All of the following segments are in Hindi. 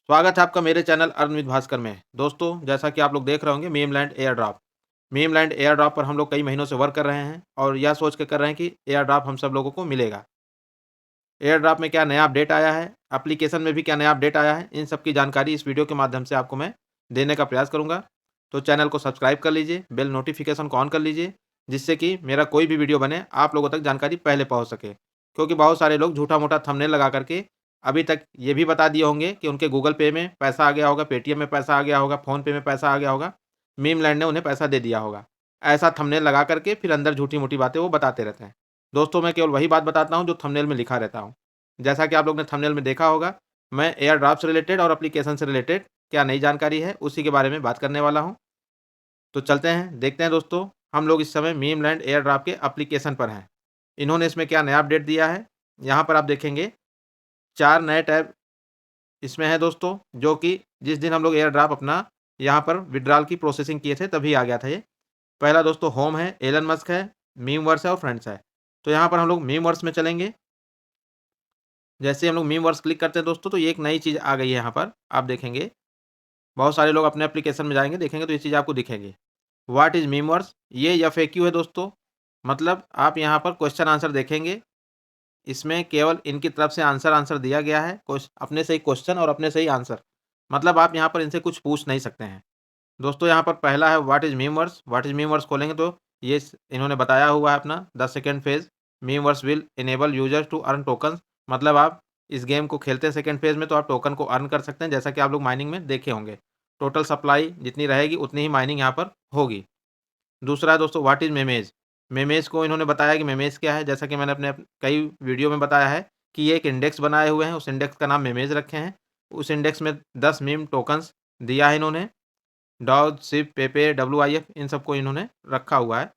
स्वागत है आपका मेरे चैनल अर्न विद भास्कर में। दोस्तों, जैसा कि आप लोग देख रहे होंगे मीमलैंड एयर ड्रॉप। मीमलैंड एयर ड्रॉप पर हम लोग कई महीनों से वर्क कर रहे हैं और यह सोच के कर रहे हैं कि एयर ड्रॉप हम सब लोगों को मिलेगा। एयर ड्रॉप में क्या नया अपडेट आया है, एप्लीकेशन में भी क्या नया अपडेट आया है, इन सब की जानकारी इस वीडियो के माध्यम से आपको मैं देने का प्रयास करूँगा। तो चैनल को सब्सक्राइब कर लीजिए, बेल नोटिफिकेशन को ऑन कर लीजिए, जिससे कि मेरा कोई भी वीडियो बने आप लोगों तक जानकारी पहले पहुँच सके। क्योंकि बहुत सारे लोग झूठा-मूठा थंबनेल लगा करके अभी तक ये भी बता दिए होंगे कि उनके गूगल पे में पैसा आ गया होगा, पेटीएम में पैसा आ गया होगा, फ़ोन पे में पैसा आ गया होगा, मीमलैंड ने उन्हें पैसा दे दिया होगा। ऐसा थंबनेल लगा करके फिर अंदर झूठी-मूठी बातें वो बताते रहते हैं। दोस्तों, मैं केवल वही बात बताता हूँ जो थंबनेल में लिखा रहता हूँ। जैसा कि आप लोग ने थंबनेल में देखा होगा, मैं एयर ड्रॉप से रिलेटेड और एप्लीकेशन से रिलेटेड क्या नई जानकारी है, उसी के बारे में बात करने वाला हूँ। तो चलते हैं, देखते हैं दोस्तों, हम लोग इस समय मीमलैंड एयर ड्रॉप के एप्लीकेशन पर हैं। इन्होंने इसमें क्या नया अपडेट दिया है, यहाँ पर आप देखेंगे 4 नए टैब इसमें है दोस्तों, जो कि जिस दिन हम लोग एयर ड्रॉप अपना यहाँ पर विथड्रॉल की प्रोसेसिंग किए थे तभी आ गया था ये। पहला दोस्तों होम है, एलन मस्क है, मीमवर्स है और फ्रेंड्स है। तो यहाँ पर हम लोग मीमवर्स में चलेंगे। जैसे ही हम लोग मीमवर्स क्लिक करते हैं दोस्तों, तो ये एक नई चीज़ आ गई है यहाँ पर, आप देखेंगे। बहुत सारे लोग अपने एप्लीकेशन में जाएँगे, देखेंगे तो ये चीज़ आपको दिखेगी। What is memeverse? ये एफएक्यू है दोस्तों। मतलब आप यहाँ पर क्वेश्चन आंसर देखेंगे। इसमें केवल इनकी तरफ से आंसर दिया गया है, अपने से ही क्वेश्चन और अपने से ही आंसर। मतलब आप यहाँ पर इनसे कुछ पूछ नहीं सकते हैं। दोस्तों, यहाँ पर पहला है what is memeverse. What is memeverse खोलेंगे तो ये इन्होंने बताया हुआ है अपना the second phase memeverse will enable users to earn tokens. मतलब आप इस गेम को खेलते हैं सेकंड फेज़ में तो आप टोकन को अर्न कर सकते हैं, जैसा कि आप लोग माइनिंग में देखे होंगे। टोटल सप्लाई जितनी रहेगी उतनी ही माइनिंग यहाँ पर होगी। दूसरा है दोस्तों व्हाट इज़ मेमेज। मेमेज को इन्होंने बताया कि मेमेज क्या है, जैसा कि मैंने अपने कई वीडियो में बताया है कि ये एक इंडेक्स बनाए हुए हैं, उस इंडेक्स का नाम मेमेज रखे हैं। उस इंडेक्स में 10 मीम टोकन्स दिया है इन्होंने। डॉज, सिप, पेपे, डब्ल्यूआईएफ इन सबको इन्होंने रखा हुआ है।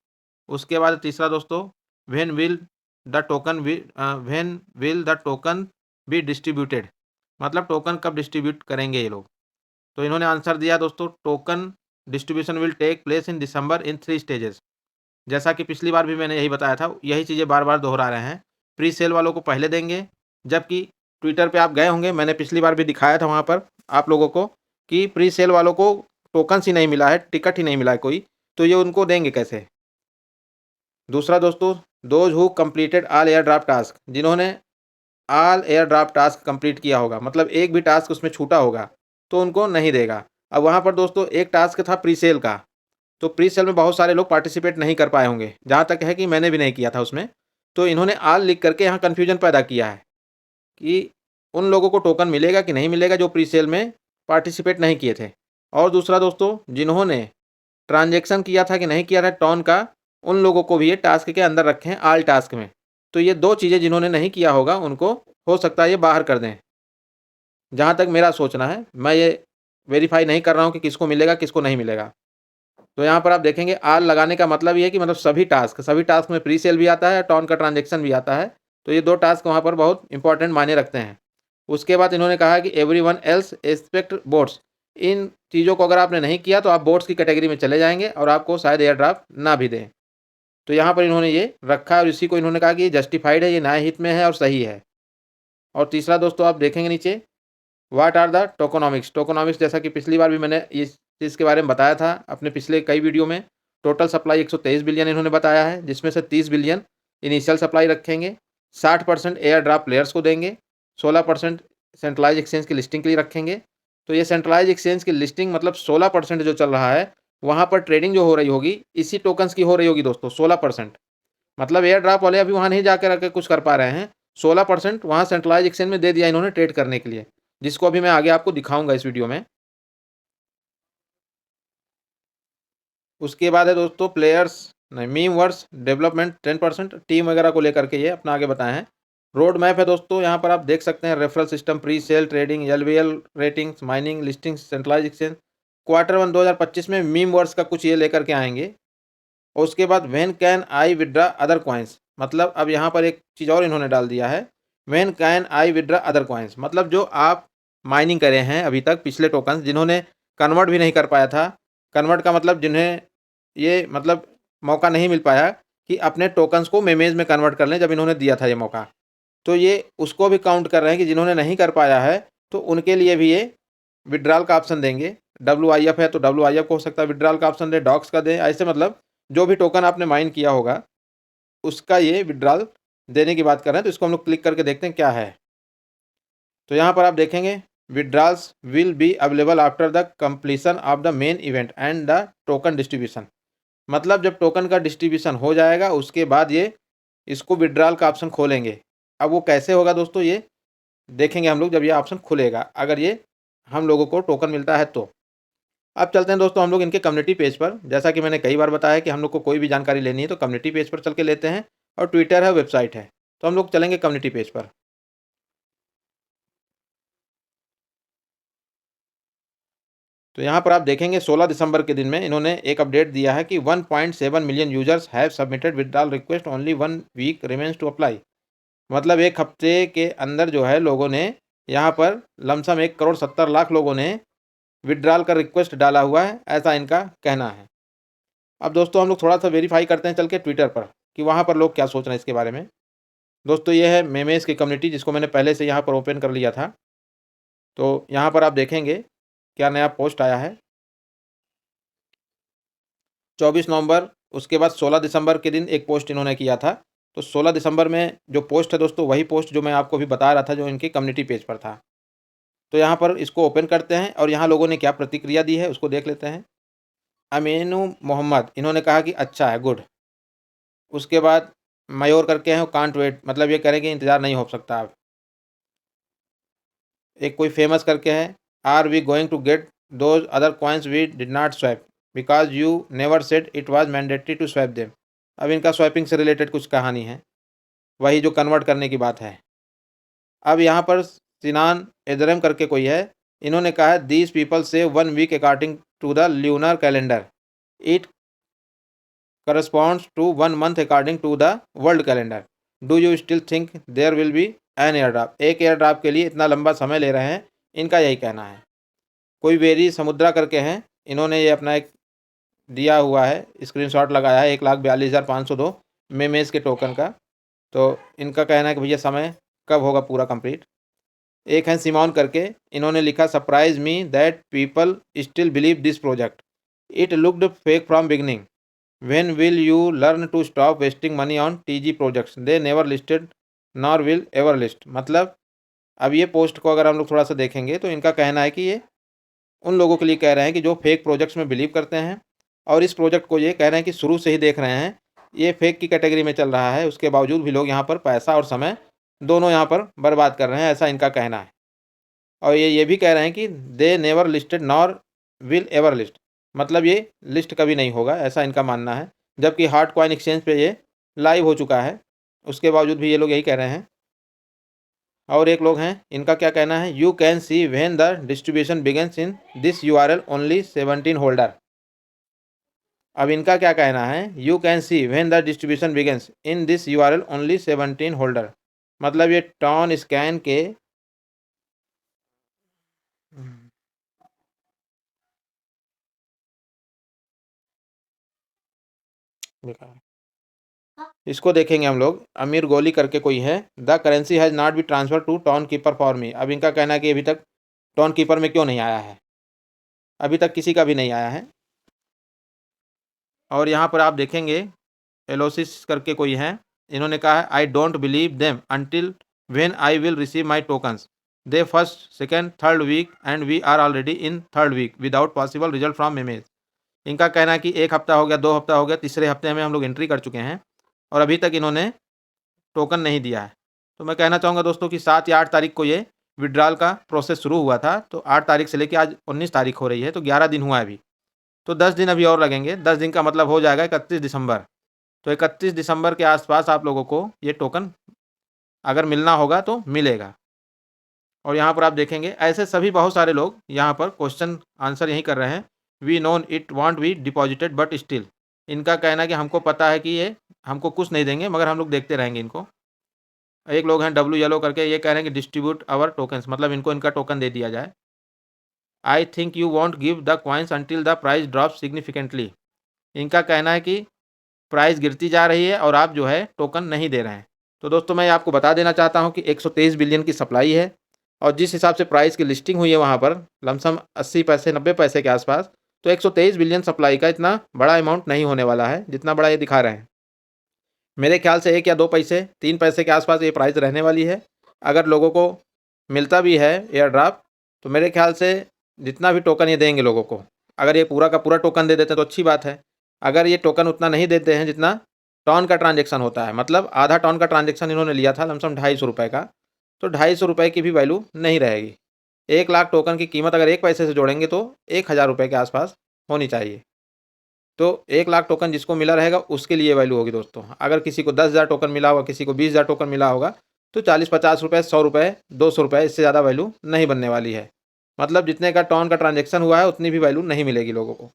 उसके बाद तीसरा दोस्तों when will the token be distributed. मतलब टोकन कब डिस्ट्रीब्यूट करेंगे ये लोग। तो इन्होंने आंसर दिया दोस्तों, token distribution will take place in December in 3 stages. जैसा कि पिछली बार भी मैंने यही बताया था, यही चीज़ें बार-बार दोहरा रहे हैं। प्री सेल वालों को पहले देंगे, जबकि ट्विटर पे आप गए होंगे, मैंने पिछली बार भी दिखाया था वहाँ पर आप लोगों को कि प्री सेल वालों को टोकन्स ही नहीं मिला है, टिकट ही नहीं मिला है कोई, तो ये उनको देंगे कैसे? दूसरा दोस्तों, those who completed all airdrop task. जिन्होंने all airdrop task complete किया होगा, मतलब एक भी टास्क उसमें छूटा होगा, तो उनको नहीं देगा। अब वहाँ पर दोस्तों एक टास्क था प्री सेल का, तो प्री सेल में बहुत सारे लोग पार्टिसिपेट नहीं कर पाए होंगे, जहाँ तक है कि मैंने भी नहीं किया था उसमें। तो इन्होंने ऑल लिख करके यहाँ कन्फ्यूजन पैदा किया है कि उन लोगों को टोकन मिलेगा कि नहीं मिलेगा जो प्री सेल में पार्टिसिपेट नहीं किए थे। और दूसरा दोस्तों, जिन्होंने ट्रांजैक्शन किया था कि नहीं किया था टॉन का, उन लोगों को भी ये टास्क के अंदर रखे हैं ऑल टास्क में। तो ये 2 चीज़ें जिन्होंने नहीं किया होगा उनको हो सकता है ये बाहर कर दें। जहाँ तक मेरा सोचना है, मैं ये वेरीफ़ाई नहीं कर रहा हूँ कि किसको मिलेगा, किसको नहीं मिलेगा। तो यहाँ पर आप देखेंगे ऑल लगाने का मतलब ये है कि मतलब सभी टास्क में प्री सेल भी आता है, टॉन का ट्रांजैक्शन भी आता है। तो ये 2 टास्क वहाँ पर बहुत इंपॉर्टेंट मायने रखते हैं। उसके बाद इन्होंने कहा है कि एवरीवन एल्स एक्सेप्ट बोट्स। इन चीज़ों को अगर आपने नहीं किया तो आप बोट्स की कैटेगरी में चले जाएँगे और आपको शायद एयर ड्राफ्ट ना भी दें। तो यहाँ पर इन्होंने ये रखा है और इसी को इन्होंने कहा कि ये जस्टिफाइड है, ये न्याय हित में है और सही है। और तीसरा दोस्तों आप देखेंगे नीचे, what are the tokenomics. Tokenomics जैसा कि पिछली बार भी मैंने इस चीज़ के बारे में बताया था अपने पिछले कई वीडियो में। टोटल सप्लाई 123 बिलियन इन्होंने बताया है, जिसमें से 30 बिलियन इनिशियल सप्लाई रखेंगे, 60% एयर ड्राफ्ट प्लेयर्स को देंगे, 16% सेंट्रलाइज एक्सचेंज की लिस्टिंग के लिए रखेंगे। तो ये सेंट्रलाइज एक्सचेंज की लिस्टिंग मतलब 16% जो चल रहा है, वहाँ पर ट्रेडिंग जो हो रही होगी इसी टोकन्स की हो रही होगी दोस्तों, 16%। मतलब एयर ड्रॉप वाले अभी वहाँ नहीं जाकर के कुछ कर पा रहे हैं। 16% वहाँ सेंट्रलाइज एक्सचेंज में दे दिया इन्होंने ट्रेड करने के लिए, जिसको अभी मैं आगे आपको दिखाऊंगा इस वीडियो में। उसके बाद है दोस्तों प्लेयर्स नहीं मीम वर्स डेवलपमेंट 10%, टीम वगैरह को लेकर के ये अपना आगे बताए हैं। रोड मैप है दोस्तों, यहाँ पर आप देख सकते हैं referral system, pre sale trading, LVL ratings, mining, listing, centralize exchange. Q1 2025 में मीम वर्स का कुछ ये लेकर के आएंगे। और उसके बाद when can I withdraw other coins. मतलब अब यहाँ पर एक चीज़ और इन्होंने डाल दिया है, when can I withdraw other coins. मतलब जो आप माइनिंग करे हैं अभी तक पिछले टोकन्स, जिन्होंने कन्वर्ट भी नहीं कर पाया था, कन्वर्ट का मतलब जिन्हें ये मतलब मौका नहीं मिल पाया कि अपने टोकन्स को मेमेज में कन्वर्ट कर लें, जब इन्होंने दिया था ये मौका, तो ये उसको भी काउंट कर रहे हैं कि जिन्होंने नहीं कर पाया है, तो उनके लिए भी ये विड्रॉल का ऑप्शन देंगे, WIF है तो WIF को हो सकता है विड्रॉल का ऑप्शन दें, डॉक्स का दें, ऐसे मतलब जो भी टोकन आपने माइन किया होगा उसका ये विड्रॉल देने की बात कर रहे हैं। तो इसको हम लोग क्लिक करके देखते हैं क्या है। तो यहाँ पर आप देखेंगे withdrawals will be available after the completion of the main event and the token distribution. मतलब जब टोकन का डिस्ट्रीब्यूशन हो जाएगा उसके बाद ये इसको विड्रॉल का ऑप्शन खोलेंगे। अब वो कैसे होगा दोस्तों, ये देखेंगे हम लोग जब ये ऑप्शन खुलेगा, अगर ये हम लोगों को टोकन मिलता है तो। अब चलते हैं दोस्तों हम लोग इनके कम्युनिटी पेज पर। जैसा कि मैंने कई बार बताया कि हम लोग को कोई भी जानकारी लेनी है तो कम्युनिटी पेज पर चल के लेते हैं, और ट्विटर है, वेबसाइट है। तो हम लोग चलेंगे कम्युनिटी पेज पर। तो यहाँ पर आप देखेंगे 16 दिसंबर के दिन में इन्होंने एक अपडेट दिया है कि 1.7 million users have submitted withdrawal request, only 1 week remains to apply. मतलब एक हफ्ते के अंदर जो है लोगों ने यहाँ पर लमसम 1,70,00,000 लोगों ने विड्रॉल का रिक्वेस्ट डाला हुआ है, ऐसा इनका कहना है। अब दोस्तों हम लोग थोड़ा सा वेरीफाई करते हैं चल के ट्विटर पर कि वहाँ पर लोग क्या सोच रहे हैं इसके बारे में। दोस्तों ये है मेमेस की कम्युनिटी, जिसको मैंने पहले से यहाँ पर ओपन कर लिया था। तो यहाँ पर आप देखेंगे क्या नया पोस्ट आया है। 24 नवंबर, उसके बाद 16 दिसंबर के दिन एक पोस्ट इन्होंने किया था। तो 16 दिसंबर में जो पोस्ट है दोस्तों वही पोस्ट जो मैं आपको अभी बता रहा था, जो इनके कम्युनिटी पेज पर था। तो यहाँ पर इसको ओपन करते हैं और यहाँ लोगों ने क्या प्रतिक्रिया दी है उसको देख लेते हैं। अमीनू मोहम्मद इन्होंने कहा कि अच्छा है, गुड। उसके बाद मयूर करके हैं कांट वेट, मतलब ये करें कि इंतज़ार नहीं हो सकता अब। एक कोई फेमस करके है, are we going to get those other coins we did not swap because you never said it was mandatory to swap them. अब इनका स्वैपिंग से रिलेटेड कुछ कहानी है, वही जो कन्वर्ट करने की बात है। अब यहाँ पर सिनान एदरम करके कोई है, इन्होंने कहा है दीज पीपल से 1 week according to the lunar calendar, it corresponds to 1 month according to the world calendar. Do you still think there will be an airdrop? एक एयर के लिए इतना लंबा समय ले रहे हैं, इनका यही कहना है। कोई वेरी समुद्रा करके हैं, इन्होंने ये अपना एक दिया हुआ है, स्क्रीनशॉट लगाया है 1,42,502 मेमेज के टोकन का। तो इनका कहना है कि भैया समय कब होगा पूरा कंप्लीट। एक है सिमोन करके, इन्होंने लिखा surprise me that people still believe this project, it looked fake from beginning, when will you learn to stop wasting money on TG projects, they never listed nor will ever list। मतलब अब ये पोस्ट को अगर हम लोग थोड़ा सा देखेंगे तो इनका कहना है कि ये उन लोगों के लिए कह रहे हैं कि जो फेक प्रोजेक्ट्स में बिलीव करते हैं, और इस प्रोजेक्ट को ये कह रहे हैं कि शुरू से ही देख रहे हैं ये फेक की कैटेगरी में चल रहा है, उसके बावजूद भी लोग यहाँ पर पैसा और समय दोनों यहाँ पर बर्बाद कर रहे हैं, ऐसा इनका कहना है। और ये भी कह रहे हैं कि they never listed nor will ever list, मतलब ये लिस्ट कभी नहीं होगा, ऐसा इनका मानना है। जबकि हार्ड कॉइन एक्सचेंज पे ये लाइव हो चुका है, उसके बावजूद भी ये लोग यही कह रहे हैं। और एक लोग हैं, इनका क्या कहना है, you can see when the distribution begins in this URL only 17 holder. अब इनका क्या कहना है, you can see when the distribution begins in this URL only 17 holder. मतलब ये टॉन स्कैन के इसको देखेंगे हम लोग। अमीर गोली करके कोई है, the currency has not be transfer to Tonkeeper for me. अब इनका कहना है कि अभी तक टॉन कीपर में क्यों नहीं आया है, अभी तक किसी का भी नहीं आया है। और यहाँ पर आप देखेंगे एलोसिस करके कोई है, इन्होंने कहा है I don't believe them until when I will receive my tokens, they first second third week and we are already in third week without possible result from memes. इनका कहना है कि एक हफ्ता हो गया, 2 हफ्ता हो गया, तीसरे हफ्ते में हम लोग एंट्री कर चुके हैं और अभी तक इन्होंने टोकन नहीं दिया है। तो मैं कहना चाहूँगा दोस्तों कि 7 या 8 तारीख को ये विड्रॉल का प्रोसेस शुरू हुआ था, तो 8 तारीख से लेके आज 19 तारीख हो रही है, तो 11 दिन हुआ है अभी। तो 10 दिन अभी और लगेंगे, 10 दिन का मतलब हो जाएगा 31 दिसंबर। तो 31 दिसंबर के आसपास आप लोगों को ये टोकन अगर मिलना होगा तो मिलेगा। और यहाँ पर आप देखेंगे ऐसे सभी बहुत सारे लोग यहाँ पर क्वेश्चन आंसर यही कर रहे हैं, we known it want be deposited but still. इनका कहना है कि हमको पता है कि ये हमको कुछ नहीं देंगे, मगर हम लोग देखते रहेंगे इनको। एक लोग हैं डब्ल्यू येलो करके, ये कह रहे हैं कि डिस्ट्रीब्यूट आवर टोकन्स, मतलब इनको इनका टोकन दे दिया जाए। I think you want give the coins until the price drop significantly. इनका कहना है कि प्राइस गिरती जा रही है और आप जो है टोकन नहीं दे रहे हैं। तो दोस्तों मैं आपको बता देना चाहता हूं कि 123 बिलियन की सप्लाई है और जिस हिसाब से प्राइस की लिस्टिंग हुई है वहाँ पर लमसम 80 पैसे 90 पैसे के आसपास, तो 123 बिलियन सप्लाई का इतना बड़ा अमाउंट नहीं होने वाला है जितना बड़ा ये दिखा रहे हैं। मेरे ख्याल से 1 या 2 पैसे 3 पैसे के आसपास ये प्राइस रहने वाली है। अगर लोगों को मिलता भी है एयर ड्रॉप, तो मेरे ख्याल से जितना भी टोकन ये देंगे लोगों को, अगर ये पूरा का पूरा टोकन दे देते हैं तो अच्छी बात है। अगर ये टोकन उतना नहीं देते हैं जितना टॉन का ट्रांजेक्शन होता है, मतलब आधा टॉन का ट्रांजेक्शन इन्होंने लिया था लमसम ₹250 का, तो ₹250 की भी वैल्यू नहीं रहेगी। 1 लाख टोकन की कीमत अगर 1 पैसे से जोड़ेंगे तो ₹1000 के आसपास होनी चाहिए। तो 1 लाख टोकन जिसको मिला रहेगा उसके लिए वैल्यू होगी दोस्तों। अगर किसी को 10,000 टोकन मिला होगा, किसी को 20,000 टोकन मिला होगा, तो ₹40-50, ₹100, ₹200 इससे ज़्यादा वैल्यू नहीं बनने वाली है। मतलब जितने का टॉन का ट्रांजेक्शन हुआ है उतनी भी वैल्यू नहीं मिलेगी लोगों को।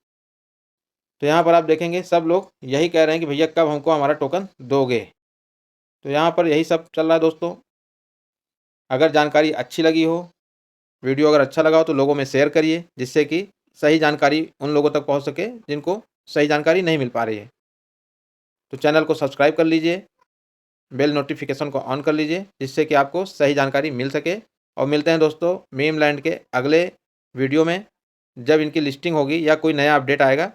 तो यहाँ पर आप देखेंगे सब लोग यही कह रहे हैं कि भैया कब हमको हमारा टोकन दोगे। तो यहाँ पर यही सब चल रहा है दोस्तों। अगर जानकारी अच्छी लगी हो, वीडियो अगर अच्छा लगा हो तो लोगों में शेयर करिए, जिससे कि सही जानकारी उन लोगों तक पहुँच सके जिनको सही जानकारी नहीं मिल पा रही है। तो चैनल को सब्सक्राइब कर लीजिए, बेल नोटिफिकेशन को ऑन कर लीजिए, जिससे कि आपको सही जानकारी मिल सके। और मिलते हैं दोस्तों मीम लैंड के अगले वीडियो में, जब इनकी लिस्टिंग होगी या कोई नया अपडेट आएगा